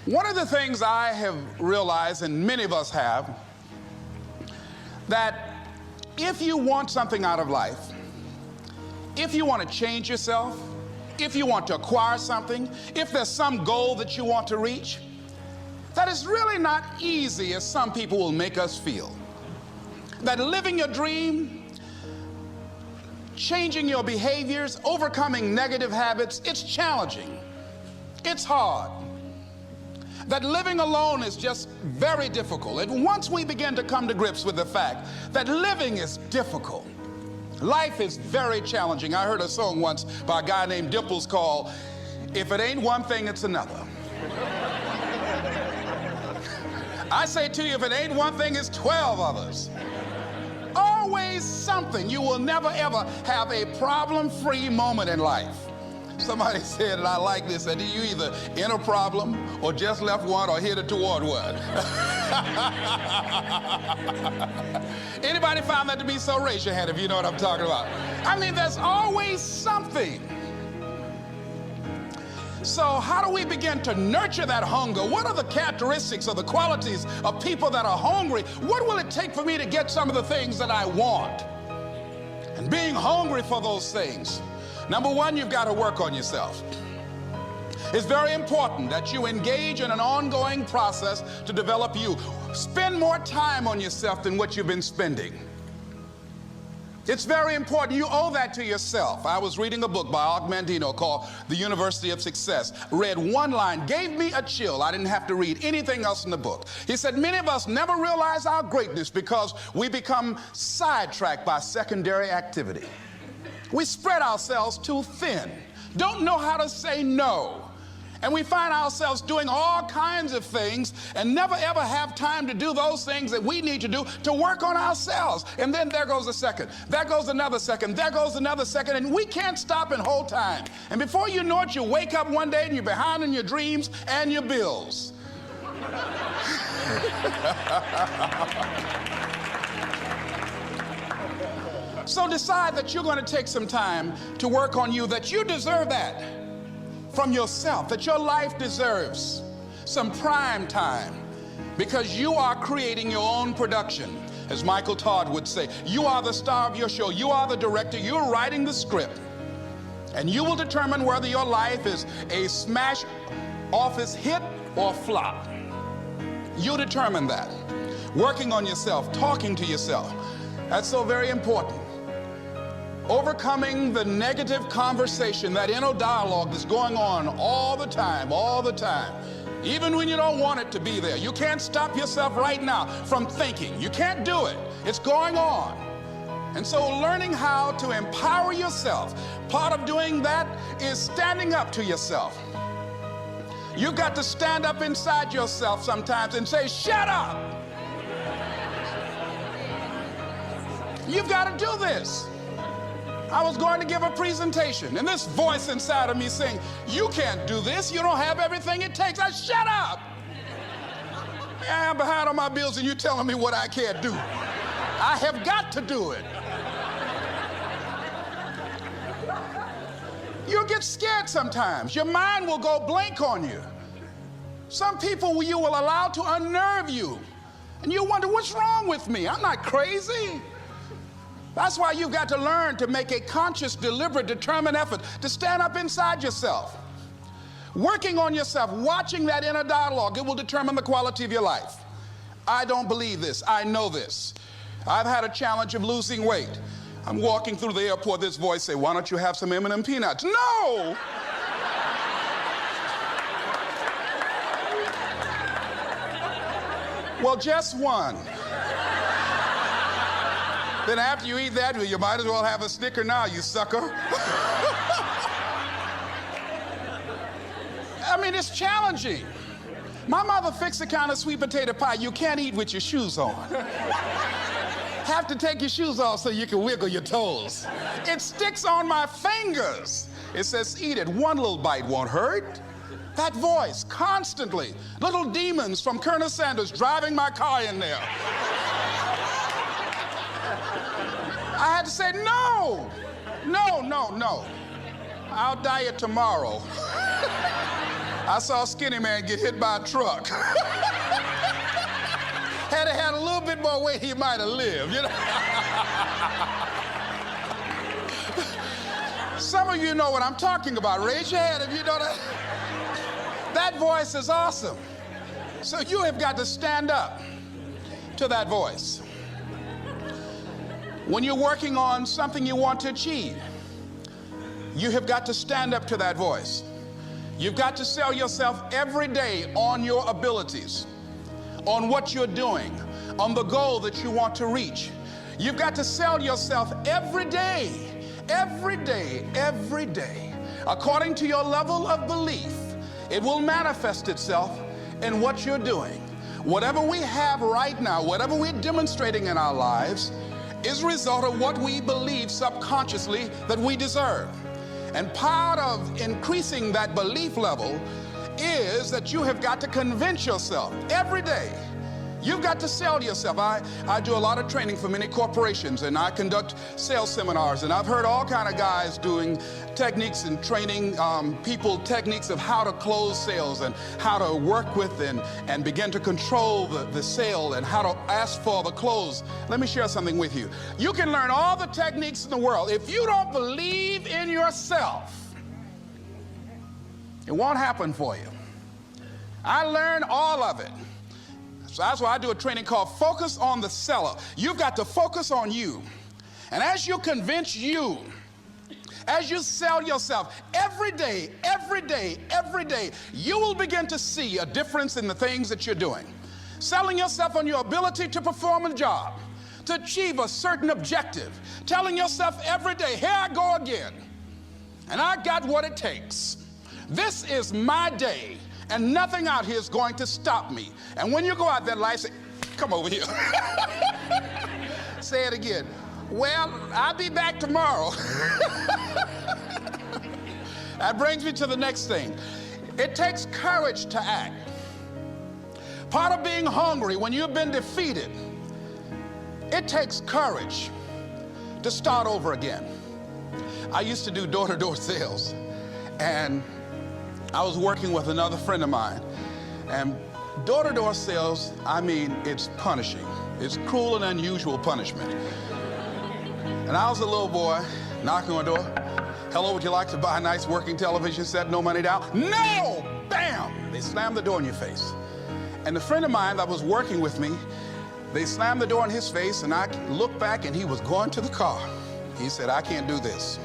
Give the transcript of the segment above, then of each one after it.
One of the things I have realized, and many of us have, that if you want something out of life, if you want to change yourself, if you want to acquire something, if there's some goal that you want to reach, that is really not easy as some people will make us feel. That living your dream, changing your behaviors, overcoming negative habits, it's challenging. It's hard. That living alone is just very difficult. And once we begin to come to grips with the fact that living is difficult, life is very challenging. I heard a song once by a guy named Dimples called, "If it ain't one thing, it's another." I say to you, if it ain't one thing, it's 12 others. Always something. You will never ever have a problem-free moment in life. Somebody said, and I like this, that you either in a problem or just left one or headed toward one. Anybody found that to be so? Raise your hand if you know what I'm talking about. I mean, there's always something. So how do we begin to nurture that hunger? What are the characteristics or the qualities of people that are hungry? What will it take for me to get some of the things that I want? And being hungry for those things, number one, you've got to work on yourself. It's very important that you engage in an ongoing process to develop you. Spend more time on yourself than what you've been spending. It's very important. You owe that to yourself. I was reading a book by Og Mandino called The University of Success. Read one line, gave me a chill. I didn't have to read anything else in the book. He said, many of us never realize our greatness because we become sidetracked by secondary activity. We spread ourselves too thin, don't know how to say no. And we find ourselves doing all kinds of things and never ever have time to do those things that we need to do to work on ourselves. And then there goes a second, there goes another second, there goes another second, and we can't stop and hold time. And before you know it, you wake up one day and you're behind on your dreams and your bills. So decide that you're going to take some time to work on you, that you deserve that from yourself, that your life deserves some prime time because you are creating your own production. As Michael Todd would say, you are the star of your show. You are the director. You're writing the script. And you will determine whether your life is a smash office hit or flop. You determine that. Working on yourself, talking to yourself. That's so very important. Overcoming the negative conversation, that inner dialogue that's going on all the time, even when you don't want it to be there. You can't stop yourself right now from thinking. You can't do it. It's going on. And so learning how to empower yourself, part of doing that is standing up to yourself. You've got to stand up inside yourself sometimes and say, shut up. You've got to do this. I was going to give a presentation, and this voice inside of me saying, you can't do this. You don't have everything it takes. Shut up. I'm behind on my bills, and you're telling me what I can't do. I have got to do it. You'll get scared sometimes. Your mind will go blank on you. Some people you will allow to unnerve you, and you wonder, what's wrong with me? I'm not crazy. That's why you've got to learn to make a conscious, deliberate, determined effort to stand up inside yourself. Working on yourself, watching that inner dialogue, it will determine the quality of your life. I don't believe this. I know this. I've had a challenge of losing weight. I'm walking through the airport, this voice say, why don't you have some M&M peanuts? No! Well, just one. Then after you eat that, you might as well have a Snicker now, you sucker. I mean, it's challenging. My mother fixed the kind of sweet potato pie you can't eat with your shoes on. Have to take your shoes off so you can wiggle your toes. It sticks on my fingers. It says, eat it. One little bite won't hurt. That voice, constantly. Little demons from Colonel Sanders driving my car in there. I had to say, no, no, no, no. I'll diet tomorrow. I saw a skinny man get hit by a truck. Had he had a little bit more weight, he might have lived, you know. Some of you know what I'm talking about. Raise your hand if you know that. That voice is awesome. So you have got to stand up to that voice. When you're working on something you want to achieve, you have got to stand up to that voice. You've got to sell yourself every day on your abilities, on what you're doing, on the goal that you want to reach. You've got to sell yourself every day, every day, every day. According to your level of belief, it will manifest itself in what you're doing. Whatever we have right now, whatever we're demonstrating in our lives, is a result of what we believe subconsciously that we deserve. And part of increasing that belief level is that you have got to convince yourself every day. You've got to sell yourself. I do a lot of training for many corporations, and I conduct sales seminars, and I've heard all kind of guys doing techniques and training people techniques of how to close sales and how to work with and begin to control the sale and how to ask for the close. Let me share something with you. You can learn all the techniques in the world. If you don't believe in yourself, it won't happen for you. I learned all of it. So that's why I do a training called Focus on the Seller. You've got to focus on you. And as you convince you, as you sell yourself every day, every day, every day, you will begin to see a difference in the things that you're doing. Selling yourself on your ability to perform a job, to achieve a certain objective. Telling yourself every day, here I go again. And I got what it takes. This is my day. And nothing out here is going to stop me. And when you go out there in life, say, come over here. Say it again. Well, I'll be back tomorrow. That brings me to the next thing. It takes courage to act. Part of being hungry when you've been defeated, it takes courage to start over again. I used to do door-to-door sales, and I was working with another friend of mine, and door-to-door sales, I mean, it's punishing. It's cruel and unusual punishment. And I was a little boy knocking on the door. Hello, would you like to buy a nice working television set? No money down? No! Bam! They slammed the door in your face. And the friend of mine that was working with me, they slammed the door in his face, and I looked back, and he was going to the car. He said, I can't do this.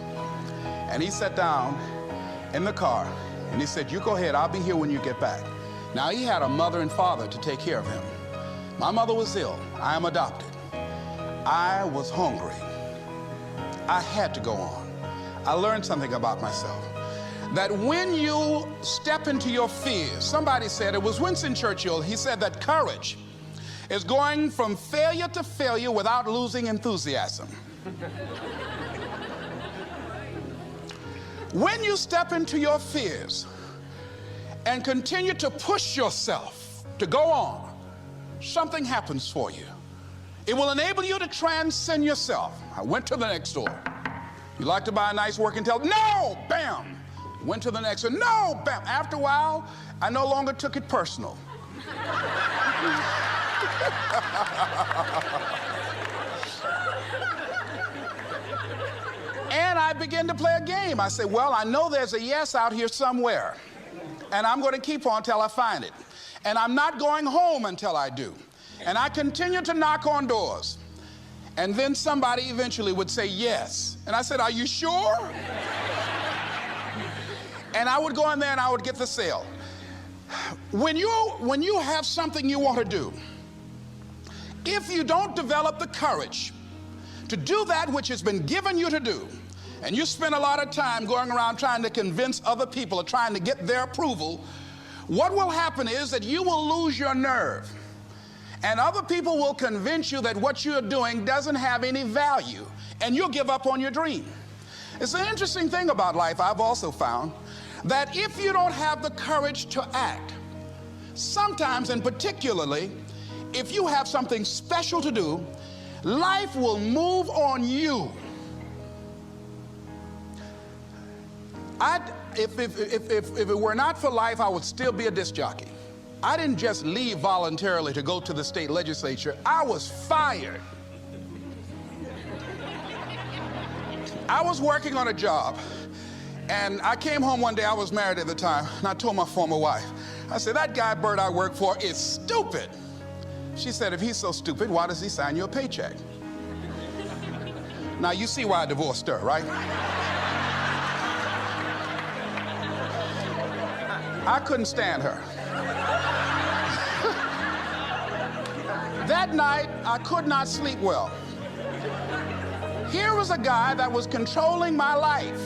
And he sat down in the car, and he said, you go ahead, I'll be here when you get back. Now, he had a mother and father to take care of him. My mother was ill. I am adopted. I was hungry. I had to go on. I learned something about myself. That when you step into your fears, somebody said, it was Winston Churchill, he said that courage is going from failure to failure without losing enthusiasm. When you step into your fears and continue to push yourself to go on, something happens for you. It will enable you to transcend yourself. I went to the next door. You like to buy a nice working television? No! Bam! Went to the next one. No! Bam! After a while, I no longer took it personal. And I began to play a game. I said, well, I know there's a yes out here somewhere, and I'm going to keep on until I find it. And I'm not going home until I do. And I continued to knock on doors. And then somebody eventually would say yes. And I said, are you sure? And I would go in there and I would get the sale. When you have something you want to do, if you don't develop the courage to do that which has been given you to do, and you spend a lot of time going around trying to convince other people or trying to get their approval, what will happen is that you will lose your nerve. And other people will convince you that what you're doing doesn't have any value, and you'll give up on your dream. It's an interesting thing about life, I've also found, that if you don't have the courage to act, sometimes and particularly, if you have something special to do, life will move on you. if it were not for life, I would still be a disc jockey. I didn't just leave voluntarily to go to the state legislature. I was fired. I was working on a job, and I came home one day. I was married at the time, and I told my former wife, I said, that guy Bert I work for is stupid. She said, if he's so stupid, why does he sign you a paycheck? Now, you see why I divorced her, right? I couldn't stand her. That night, I could not sleep well. Here was a guy that was controlling my life.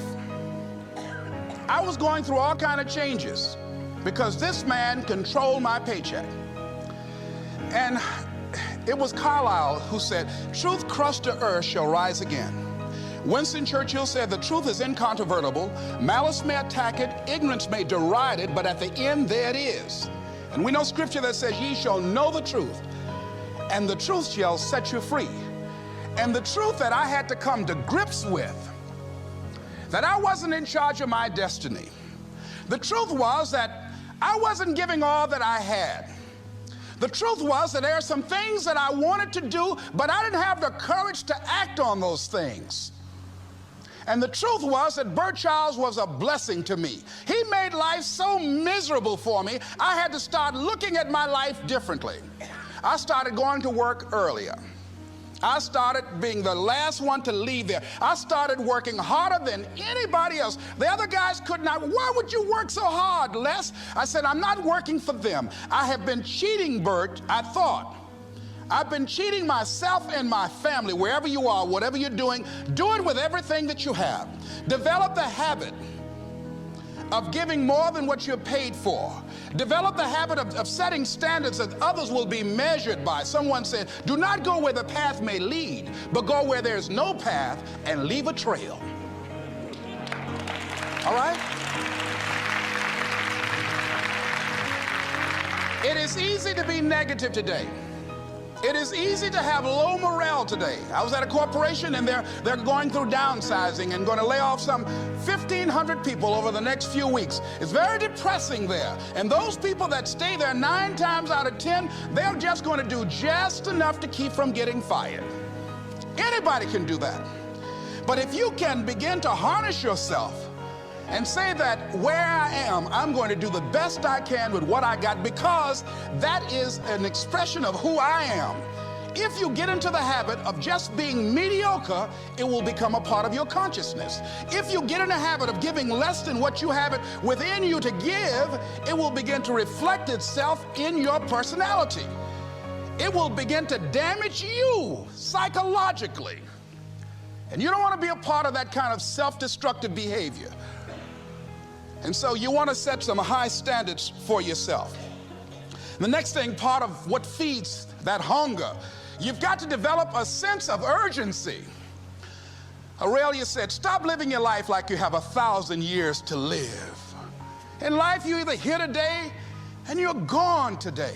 I was going through all kinds of changes because this man controlled my paycheck. And it was Carlyle who said, truth crushed to earth shall rise again. Winston Churchill said, the truth is incontrovertible. Malice may attack it, ignorance may deride it, but at the end there it is. And we know scripture that says, ye shall know the truth, and the truth shall set you free. And the truth that I had to come to grips with, that I wasn't in charge of my destiny. The truth was that I wasn't giving all that I had. The truth was that there are some things that I wanted to do, but I didn't have the courage to act on those things. And the truth was that Bert Childs was a blessing to me. He made life so miserable for me, I had to start looking at my life differently. I started going to work earlier. I started being the last one to leave there. I started working harder than anybody else. The other guys could not. Why would you work so hard, Les? I said, I'm not working for them. I have been cheating, Bert, I thought. I've been cheating myself and my family. Wherever you are, whatever you're doing, do it with everything that you have. Develop the habit of giving more than what you're paid for. Develop the habit of setting standards that others will be measured by. Someone said, do not go where the path may lead, but go where there's no path and leave a trail. All right? It is easy to be negative today. It is easy to have low morale today. I was at a corporation and they're going through downsizing and going to lay off some 1,500 people over the next few weeks. It's very depressing there. And those people that stay there 9 times out of 10, they're just going to do just enough to keep from getting fired. Anybody can do that. But if you can begin to harness yourself and say that where I am, I'm going to do the best I can with what I got, because that is an expression of who I am. If you get into the habit of just being mediocre, it will become a part of your consciousness. If you get in the habit of giving less than what you have it within you to give, it will begin to reflect itself in your personality. It will begin to damage you psychologically. And you don't want to be a part of that kind of self-destructive behavior. And so you want to set some high standards for yourself. The next thing, part of what feeds that hunger, you've got to develop a sense of urgency. Aurelia said, stop living your life like you have 1,000 years to live. In life, you're either here today and you're gone today.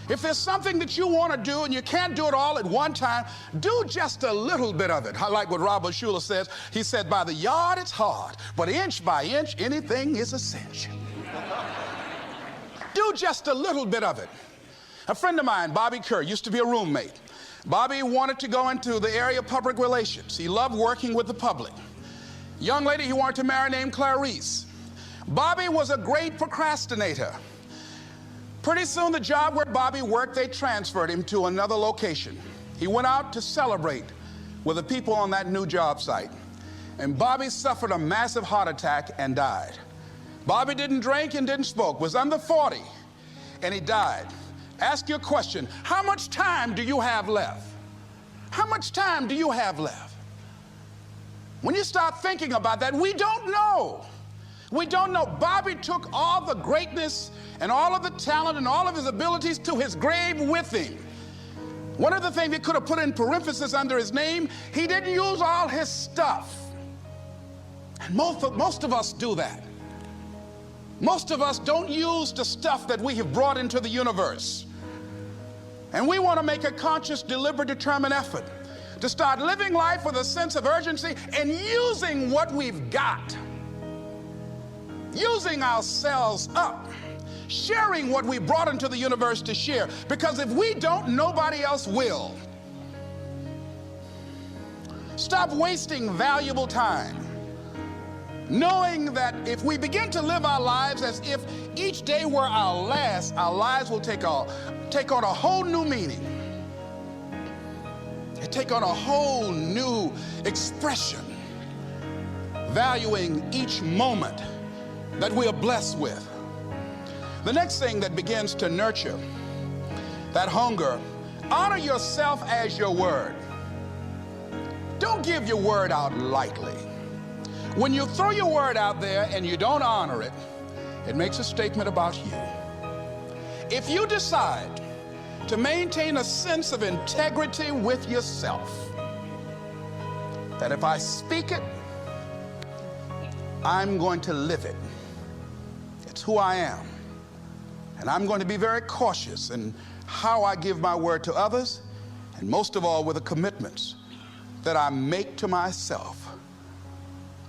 If there's something that you want to do and you can't do it all at one time, do just a little bit of it. I like what Robert Schuller says. He said, by the yard it's hard, but inch by inch, anything is a cinch. Do just a little bit of it. A friend of mine, Bobby Kerr, used to be a roommate. Bobby wanted to go into the area of public relations. He loved working with the public. Young lady he wanted to marry named Clarice. Bobby was a great procrastinator. Pretty soon, the job where Bobby worked, they transferred him to another location. He went out to celebrate with the people on that new job site. And Bobby suffered a massive heart attack and died. Bobby didn't drink and didn't smoke, was under 40, and he died. Ask your question, how much time do you have left? How much time do you have left? When you start thinking about that, we don't know. We don't know. Bobby took all the greatness and all of the talent and all of his abilities to his grave with him. One of the things he could have put in parentheses under his name, he didn't use all his stuff. And most of us do that. Most of us don't use the stuff that we have brought into the universe. And we want to make a conscious, deliberate, determined effort to start living life with a sense of urgency and using what we've got. using ourselves up, sharing what we brought into the universe to share. Because if we don't, nobody else will. Stop wasting valuable time, knowing that if we begin to live our lives as if each day were our last, our lives will take on a whole new meaning. They take on a whole new expression, valuing each moment that we are blessed with. The next thing that begins to nurture that hunger, honor yourself as your word. Don't give your word out lightly. When you throw your word out there and you don't honor it, it makes a statement about you. If you decide to maintain a sense of integrity with yourself, that if I speak it, I'm going to live it. It's who I am. And I'm going to be very cautious in how I give my word to others, and most of all with the commitments that I make to myself,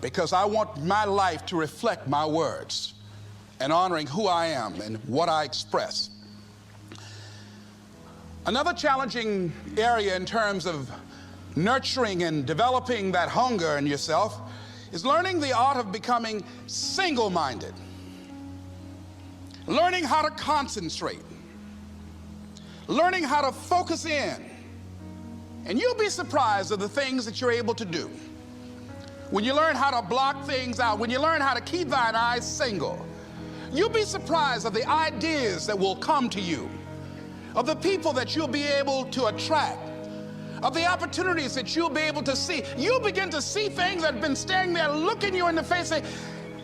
because I want my life to reflect my words and honoring who I am and what I express. Another challenging area in terms of nurturing and developing that hunger in yourself is learning the art of becoming single-minded, learning how to concentrate, learning how to focus in. And you'll be surprised at the things that you're able to do when you learn how to block things out, when you learn how to keep thine eyes single. You'll be surprised at the ideas that will come to you, of the people that you'll be able to attract, of the opportunities that you'll be able to see. You'll begin to see things that have been standing there looking you in the face saying,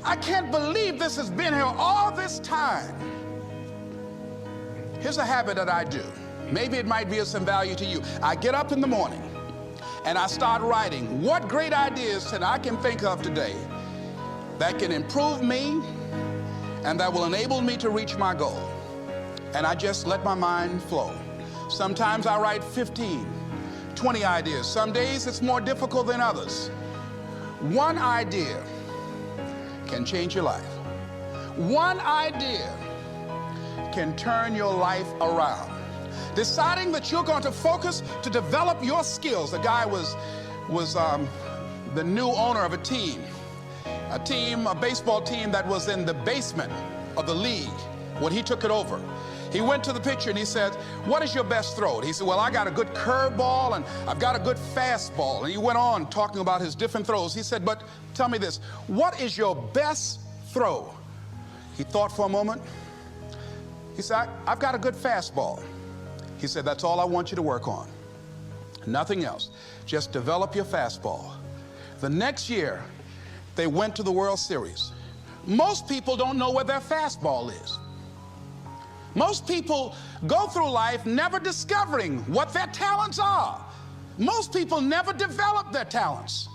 I can't believe this has been here all this time. Here's a habit that I do. Maybe it might be of some value to you. I get up in the morning and I start writing what great ideas that I can think of today that can improve me and that will enable me to reach my goal. And I just let my mind flow. Sometimes I write 15, 20 ideas. Some days it's more difficult than others. One idea can change your life. One idea can turn your life around. Deciding that you're going to focus to develop your skills. The guy was the new owner of a baseball team that was in the basement of the league when he took it over. He went to the pitcher and he said, what is your best throw? And he said, well, I got a good curveball and I've got a good fastball. And he went on talking about his different throws. He said, but tell me this, what is your best throw? He thought for a moment. He said, I've got a good fastball. He said, that's all I want you to work on. Nothing else. Just develop your fastball. The next year, they went to the World Series. Most people don't know where their fastball is. Most people go through life never discovering what their talents are. Most people never develop their talents.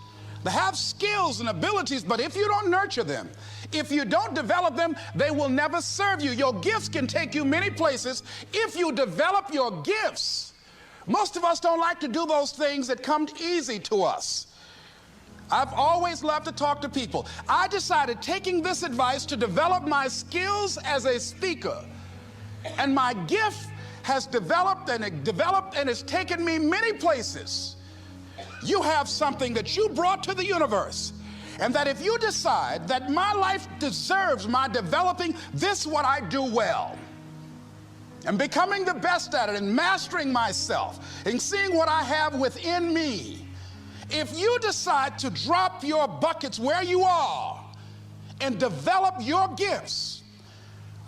They have skills and abilities, but if you don't nurture them, if you don't develop them, they will never serve you. Your gifts can take you many places if you develop your gifts. Most of us don't like to do those things that come easy to us. I've always loved to talk to people. I decided, taking this advice, to develop my skills as a speaker. And my gift has developed and it's taken me many places. You have something that you brought to the universe, and that if you decide that my life deserves my developing this, what I do well, and becoming the best at it, and mastering myself, and seeing what I have within me, if you decide to drop your buckets where you are and develop your gifts,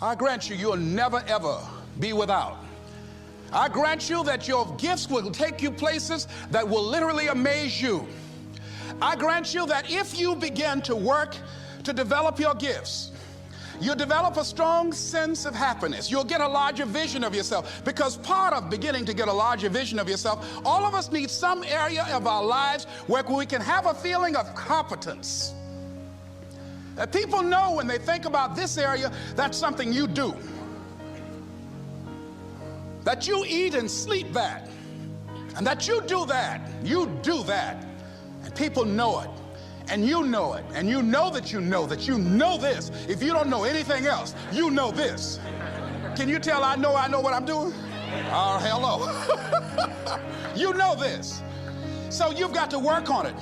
I grant you, you'll never ever be without. I grant you that your gifts will take you places that will literally amaze you. I grant you that if you begin to work to develop your gifts, you'll develop a strong sense of happiness. You'll get a larger vision of yourself, because part of beginning to get a larger vision of yourself, all of us need some area of our lives where we can have a feeling of competence. That people know when they think about this area, that's something you do. That you eat and sleep that, and that you do that, and people know it. And you know it. And you know that you know that you know this. If you don't know anything else, you know this. Can you tell I know what I'm doing? Oh, hello. You know this. So you've got to work on it.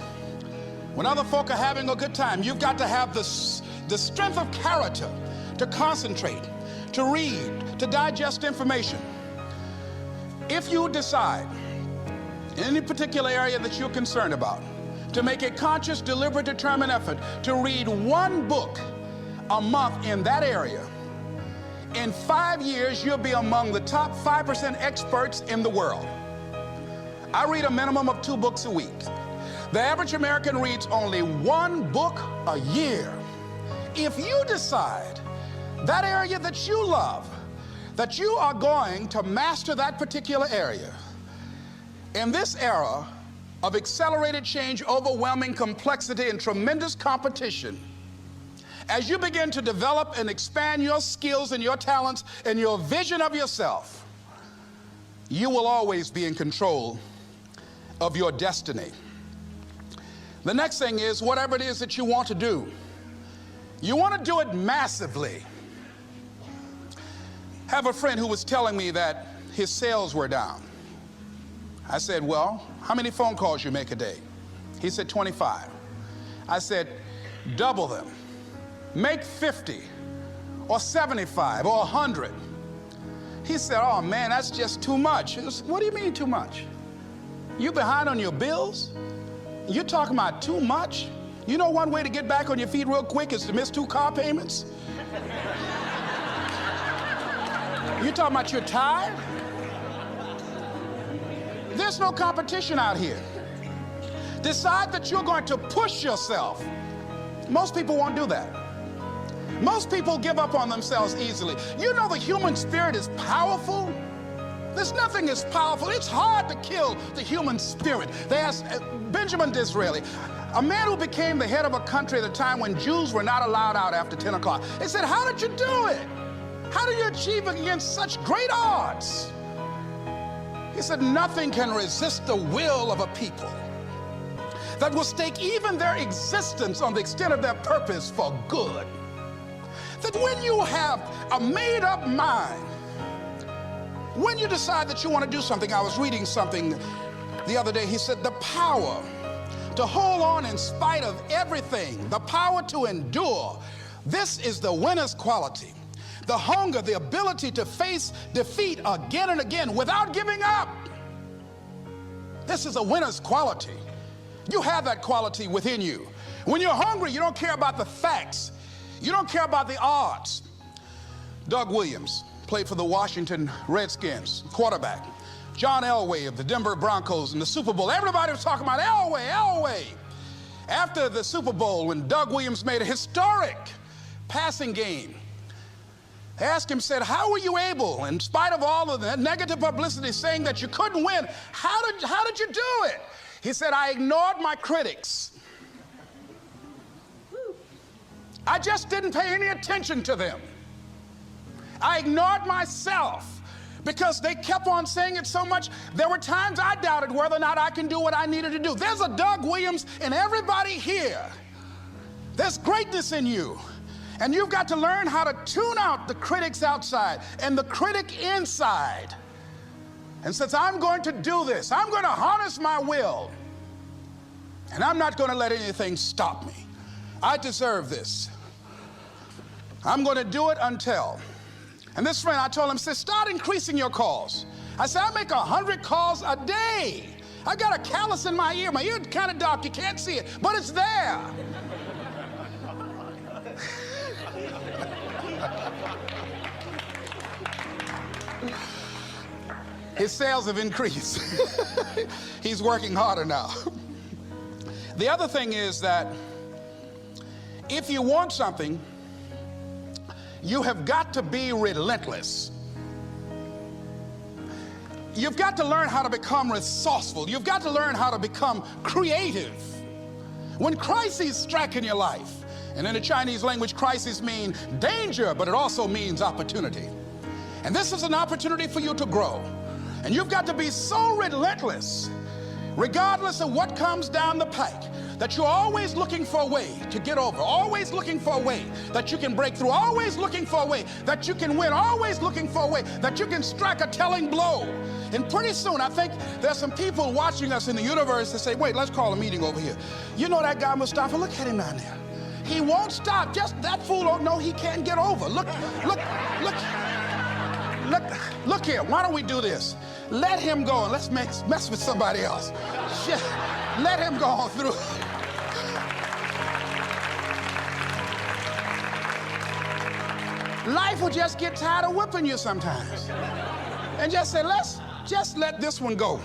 When other folk are having a good time, you've got to have the strength of character to concentrate, to read, to digest information. If you decide in any particular area that you're concerned about, to make a conscious, deliberate, determined effort to read one book a month in that area, in 5 years, you'll be among the top 5% experts in the world. I read a minimum of 2 books a week. The average American reads only 1 book a year. If you decide that area that you love, that you are going to master that particular area, in this era of accelerated change, overwhelming complexity, and tremendous competition, as you begin to develop and expand your skills and your talents and your vision of yourself, you will always be in control of your destiny. The next thing is, whatever it is that you want to do, you want to do it massively. I have a friend who was telling me that his sales were down. I said, well, how many phone calls you make a day? He said, 25. I said, double them. Make 50 or 75 or 100. He said, oh man, that's just too much. I said, what do you mean too much? You behind on your bills? You're talking about too much? You know one way to get back on your feet real quick is to miss 2 car payments? You talking about you're tired? There's no competition out here. Decide that you're going to push yourself. Most people won't do that. Most people give up on themselves easily. You know the human spirit is powerful. There's nothing as powerful. It's hard to kill the human spirit. They asked Benjamin Disraeli, a man who became the head of a country at a time when Jews were not allowed out after 10 o'clock. They said, how did you do it? How did you achieve it against such great odds? He said, nothing can resist the will of a people that will stake even their existence on the extent of their purpose for good. That when you have a made-up mind, when you decide that you want to do something, I was reading something the other day, he said, the power to hold on in spite of everything, the power to endure, this is the winner's quality. The hunger, the ability to face defeat again and again without giving up. This is a winner's quality. You have that quality within you. When you're hungry, you don't care about the facts. You don't care about the odds. Doug Williams played for the Washington Redskins, quarterback. John Elway of the Denver Broncos in the Super Bowl. Everybody was talking about Elway. After the Super Bowl, when Doug Williams made a historic passing game, they asked him, said, how were you able, in spite of all of the negative publicity saying that you couldn't win, how did you do it? He said, I ignored my critics. I just didn't pay any attention to them. I ignored myself because they kept on saying it so much. There were times I doubted whether or not I can do what I needed to do. There's a Doug Williams in everybody here. There's greatness in you. And you've got to learn how to tune out the critics outside and the critic inside. And since I'm going to do this, I'm going to harness my will. And I'm not going to let anything stop me. I deserve this. I'm going to do it until. And this friend, I told him, said, start increasing your calls. I said, I make 100 calls a day. I got a callus in my ear. My ear kind of dark, you can't see it, but it's there. His sales have increased. He's working harder now. The other thing is that if you want something, you have got to be relentless. You've got to learn how to become resourceful. You've got to learn how to become creative. When crises strike in your life, and in the Chinese language, crises mean danger, but it also means opportunity. And this is an opportunity for you to grow. And you've got to be so relentless, regardless of what comes down the pike, that you're always looking for a way to get over, always looking for a way that you can break through, always looking for a way that you can win, always looking for a way that you can strike a telling blow. And pretty soon, I think there's some people watching us in the universe that say, wait, let's call a meeting over here. You know that guy Mustafa? Look at him down there. He won't stop. Just that fool don't know he can't get over. Look here. Why don't we do this? Let him go and let's mess with somebody else. Let him go on through. Life will just get tired of whipping you sometimes. And just say, let's just let this one go.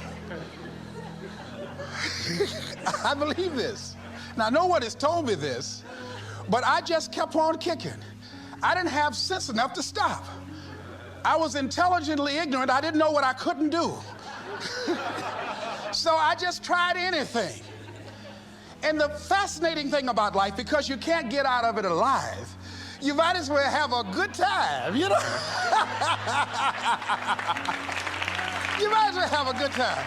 I believe this. Now, no one has told me this, but I just kept on kicking. I didn't have sense enough to stop. I was intelligently ignorant. I didn't know what I couldn't do. So I just tried anything. And the fascinating thing about life, because you can't get out of it alive, you might as well have a good time, you know? You might as well have a good time.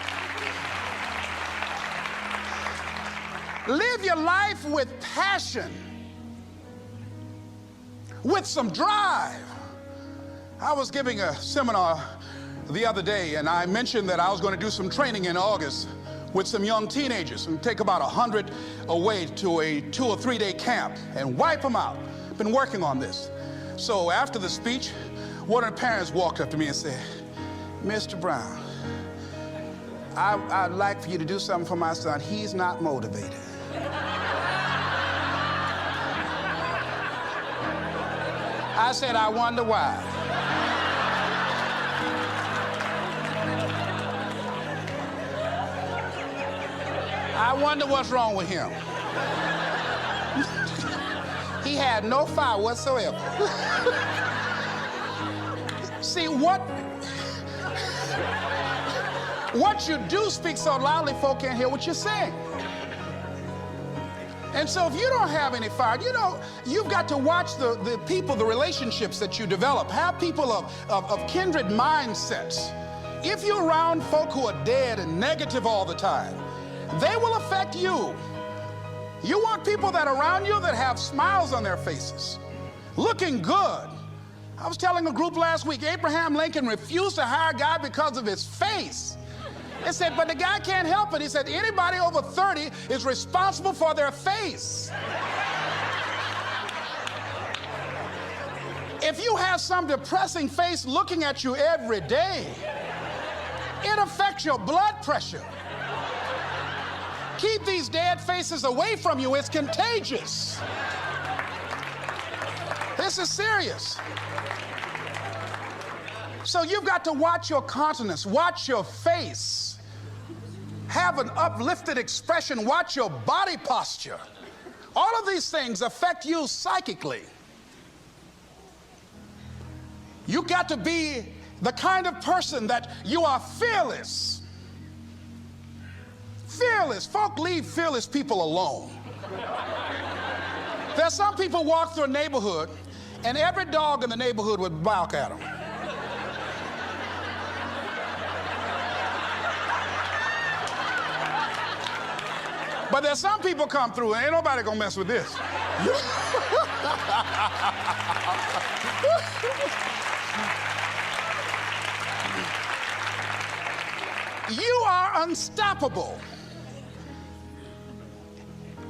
Live your life with passion, with some drive. I was giving a seminar the other day, and I mentioned that I was going to do some training in August with some young teenagers and take about 100 away to a 2 or 3 day camp and wipe them out. Been working on this. So after the speech, one of the parents walked up to me and said, Mr. Brown, I'd like for you to do something for my son. He's not motivated. I said, I wonder why. I wonder what's wrong with him. He had no fire whatsoever. See, what you do speaks so loudly, folk can't hear what you're saying. And so if you don't have any fire, you know, you've got to watch the people, the relationships that you develop. Have people of kindred mindsets. If you're around folk who are dead and negative all the time, they will affect you. You want people that are around you that have smiles on their faces, looking good. I was telling a group last week, Abraham Lincoln refused to hire a guy because of his face. They said, but the guy can't help it. He said, anybody over 30 is responsible for their face. If you have some depressing face looking at you every day, it affects your blood pressure. Keep these dead faces away from you. It's contagious. This is serious. So you've got to watch your countenance, watch your face, have an uplifted expression, watch your body posture. All of these things affect you psychically. You got to be the kind of person that you are fearless. Fearless. Folk leave fearless people alone. There's some people walk through a neighborhood and every dog in the neighborhood would bark at them. But there's some people come through and ain't nobody gonna mess with this. You are unstoppable.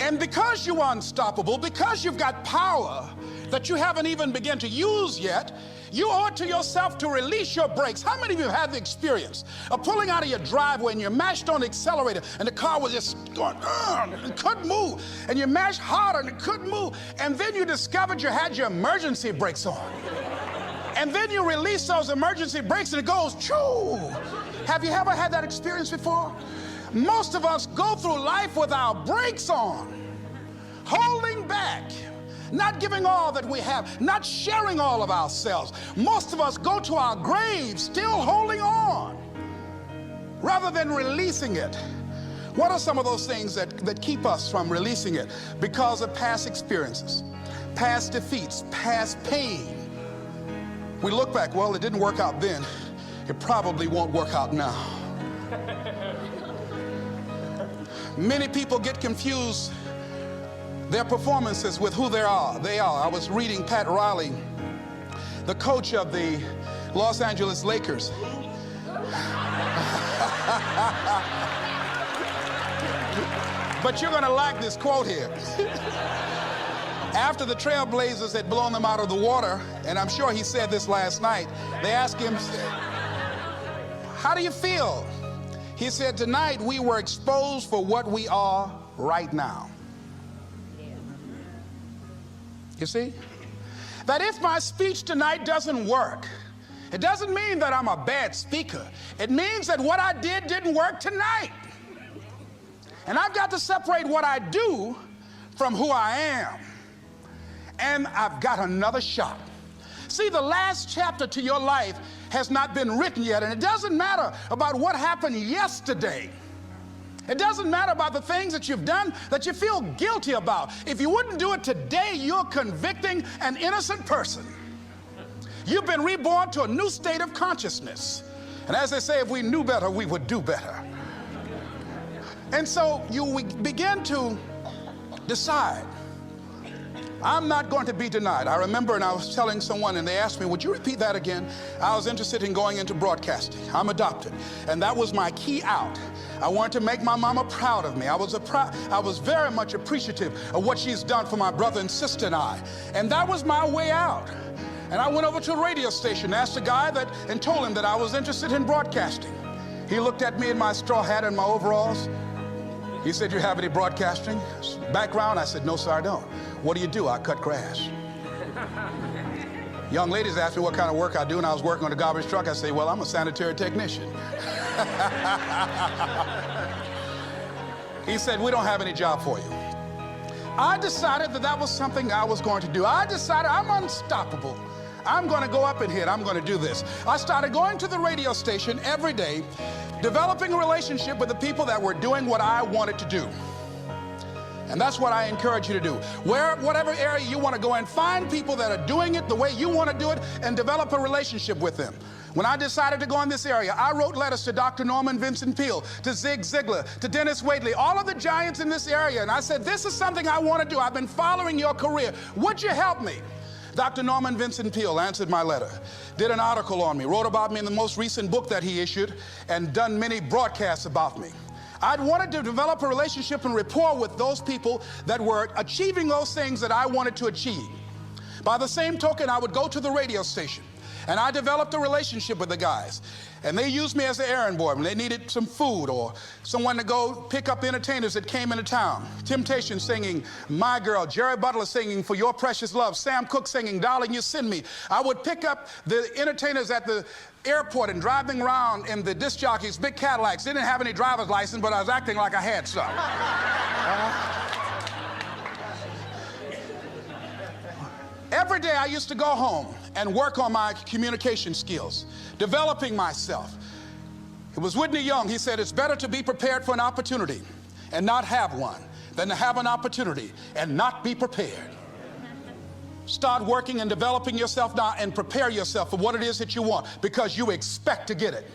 And because you are unstoppable, because you've got power that you haven't even begun to use yet, you owe it to yourself to release your brakes. How many of you have had the experience of pulling out of your driveway and you mashed on the accelerator and the car was just going, it couldn't move, and you mashed harder and it couldn't move, and then you discovered you had your emergency brakes on. And then you release those emergency brakes and it goes, choo! Have you ever had that experience before? Most of us go through life with our brakes on, holding back, not giving all that we have, not sharing all of ourselves. Most of us go to our graves still holding on rather than releasing it. What are some of those things that keep us from releasing it? Because of past experiences, past defeats, past pain. We look back, well, it didn't work out then. It probably won't work out now. Many people get confused their performances with who they are. I was reading Pat Riley, the coach of the Los Angeles Lakers. But you're going to like this quote here. After the Trailblazers had blown them out of the water, and I'm sure he said this last night, they asked him, how do you feel? He said, tonight we were exposed for what we are right now. You see? That if my speech tonight doesn't work, it doesn't mean that I'm a bad speaker. It means that what I did didn't work tonight. And I've got to separate what I do from who I am. And I've got another shot. See, the last chapter to your life has not been written yet, and it doesn't matter about what happened yesterday. It doesn't matter about the things that you've done that you feel guilty about. If you wouldn't do it today, you're convicting an innocent person. You've been reborn to a new state of consciousness. And as they say, if we knew better, we would do better. And so you begin to decide, I'm not going to be denied. I remember, and I was telling someone, and they asked me, would you repeat that again? I was interested in going into broadcasting. I'm adopted, and that was my key out. I wanted to make my mama proud of me. I was very much appreciative of what she's done for my brother and sister and I. And that was my way out. And I went over to a radio station, asked a guy and told him that I was interested in broadcasting. He looked at me in my straw hat and my overalls. He said, you have any broadcasting background? I said, no, sir, I don't. What do you do? I cut grass. Young ladies asked me what kind of work I do, and I was working on a garbage truck. I say, well, I'm a sanitary technician. He said, we don't have any job for you. I decided that was something I was going to do. I decided I'm unstoppable. I'm going to go up in here and I'm going to do this. I started going to the radio station every day, developing a relationship with the people that were doing what I wanted to do. And that's what I encourage you to do. Whatever area you want to go in, find people that are doing it the way you want to do it and develop a relationship with them. When I decided to go in this area, I wrote letters to Dr. Norman Vincent Peale, to Zig Ziglar, to Dennis Waitley, all of the giants in this area. And I said, this is something I want to do. I've been following your career. Would you help me? Dr. Norman Vincent Peale answered my letter, did an article on me, wrote about me in the most recent book that he issued, and done many broadcasts about me. I'd wanted to develop a relationship and rapport with those people that were achieving those things that I wanted to achieve. By the same token, I would go to the radio station, and I developed a relationship with the guys. And they used me as an errand boy when they needed some food or someone to go pick up entertainers that came into town. Temptation singing My Girl, Jerry Butler singing For Your Precious Love, Sam Cooke singing Darling You Send Me. I would pick up the entertainers at the airport and drive them around in the disc jockeys, big Cadillacs. They didn't have any driver's license, but I was acting like I had some. Every day I used to go home and work on my communication skills, developing myself. It was Whitney Young. He said, it's better to be prepared for an opportunity and not have one than to have an opportunity and not be prepared. Start working and developing yourself now and prepare yourself for what it is that you want, because you expect to get it.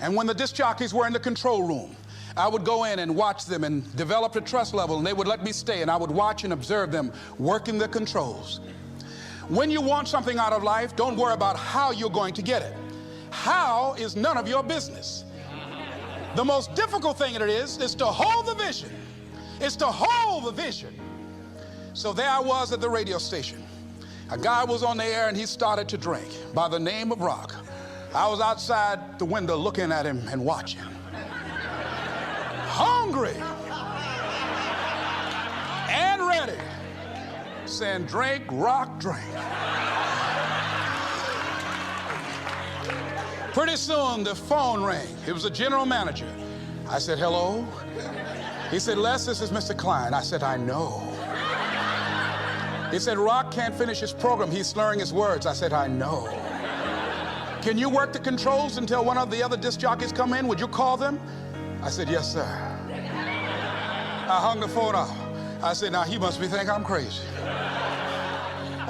And when the disc jockeys were in the control room, I would go in and watch them and develop a trust level, and they would let me stay, and I would watch and observe them working the controls. When you want something out of life, don't worry about how you're going to get it. How is none of your business. The most difficult thing it is to hold the vision. It's to hold the vision. So there I was at the radio station. A guy was on the air and he started to drink by the name of Rock. I was outside the window looking at him and watching. Hungry and ready, saying, drink, Rock, drink. Pretty soon the phone rang. It was the general manager. I said, hello? He said, Les, this is Mr. Klein. I said, I know. He said, Rock can't finish his program. He's slurring his words. I said, I know. Can you work the controls until one of the other disc jockeys come in? Would you call them? I said, yes, sir. I hung the phone up. I said, now he must be thinking I'm crazy.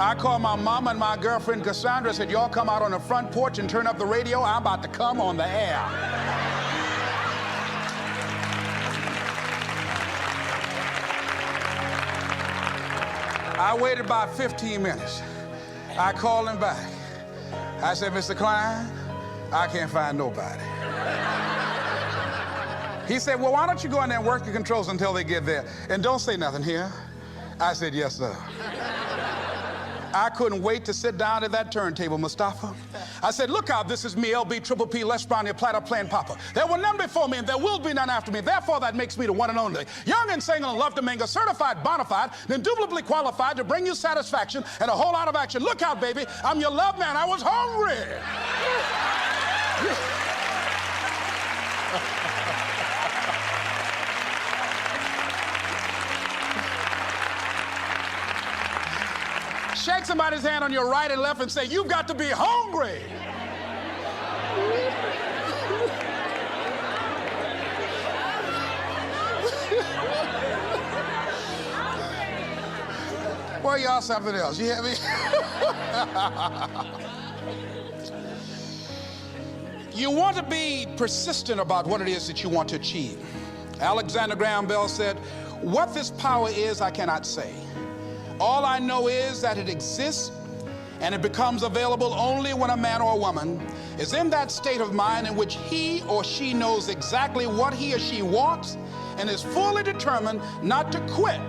I called my mama and my girlfriend Cassandra, said, y'all come out on the front porch and turn up the radio. I'm about to come on the air. I waited about 15 minutes. I called him back. I said, Mr. Klein, I can't find nobody. He said, well, why don't you go in there and work the controls until they get there? And don't say nothing here. I said, yes, sir. I couldn't wait to sit down at that turntable, Mustafa. I said, look out, this is me, LB, Triple P, Les Brown, your platter playing Papa. There were none before me, and there will be none after me. Therefore, that makes me the one and only. Young and single and love to mingle, certified, bona fide, and indubitably qualified to bring you satisfaction and a whole lot of action. Look out, baby, I'm your love man. I was hungry. Shake somebody's hand on your right and left and say, you've got to be hungry. Boy, y'all something else. You hear me? You want to be persistent about what it is that you want to achieve. Alexander Graham Bell said, what this power is, I cannot say. All I know is that it exists, and it becomes available only when a man or a woman is in that state of mind in which he or she knows exactly what he or she wants and is fully determined not to quit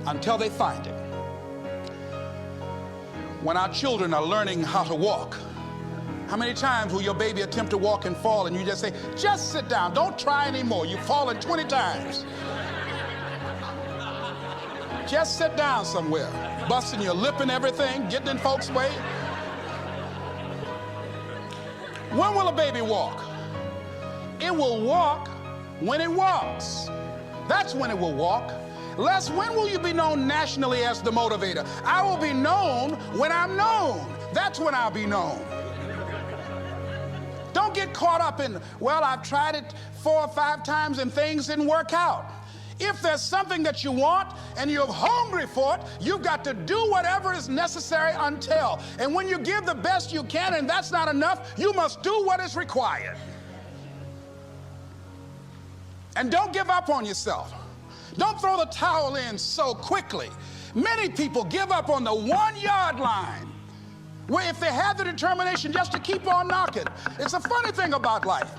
until they find it. When our children are learning how to walk, how many times will your baby attempt to walk and fall and you just say, just sit down, don't try anymore, you've fallen 20 times. Just sit down somewhere, busting your lip and everything, getting in folks' way. When will a baby walk? It will walk when it walks. That's when it will walk. Les, when will you be known nationally as the motivator? I will be known when I'm known. That's when I'll be known. Don't get caught up in, well, I've tried it 4 or 5 times and things didn't work out. If there's something that you want and you're hungry for it, you've got to do whatever is necessary until. And when you give the best you can and that's not enough, you must do what is required. And don't give up on yourself. Don't throw the towel in so quickly. Many people give up on the 1-yard line, where if they have the determination just to keep on knocking. It's a funny thing about life.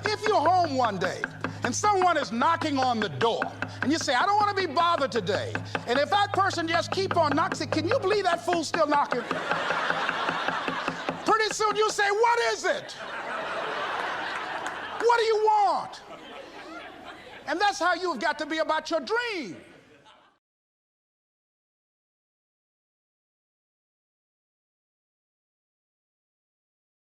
If you're home one day and someone is knocking on the door and you say, I don't want to be bothered today, and if that person just keep on knocking, say, can you believe that fool's still knocking? Pretty soon you say, what is it? What do you want? And that's how you've got to be about your dream.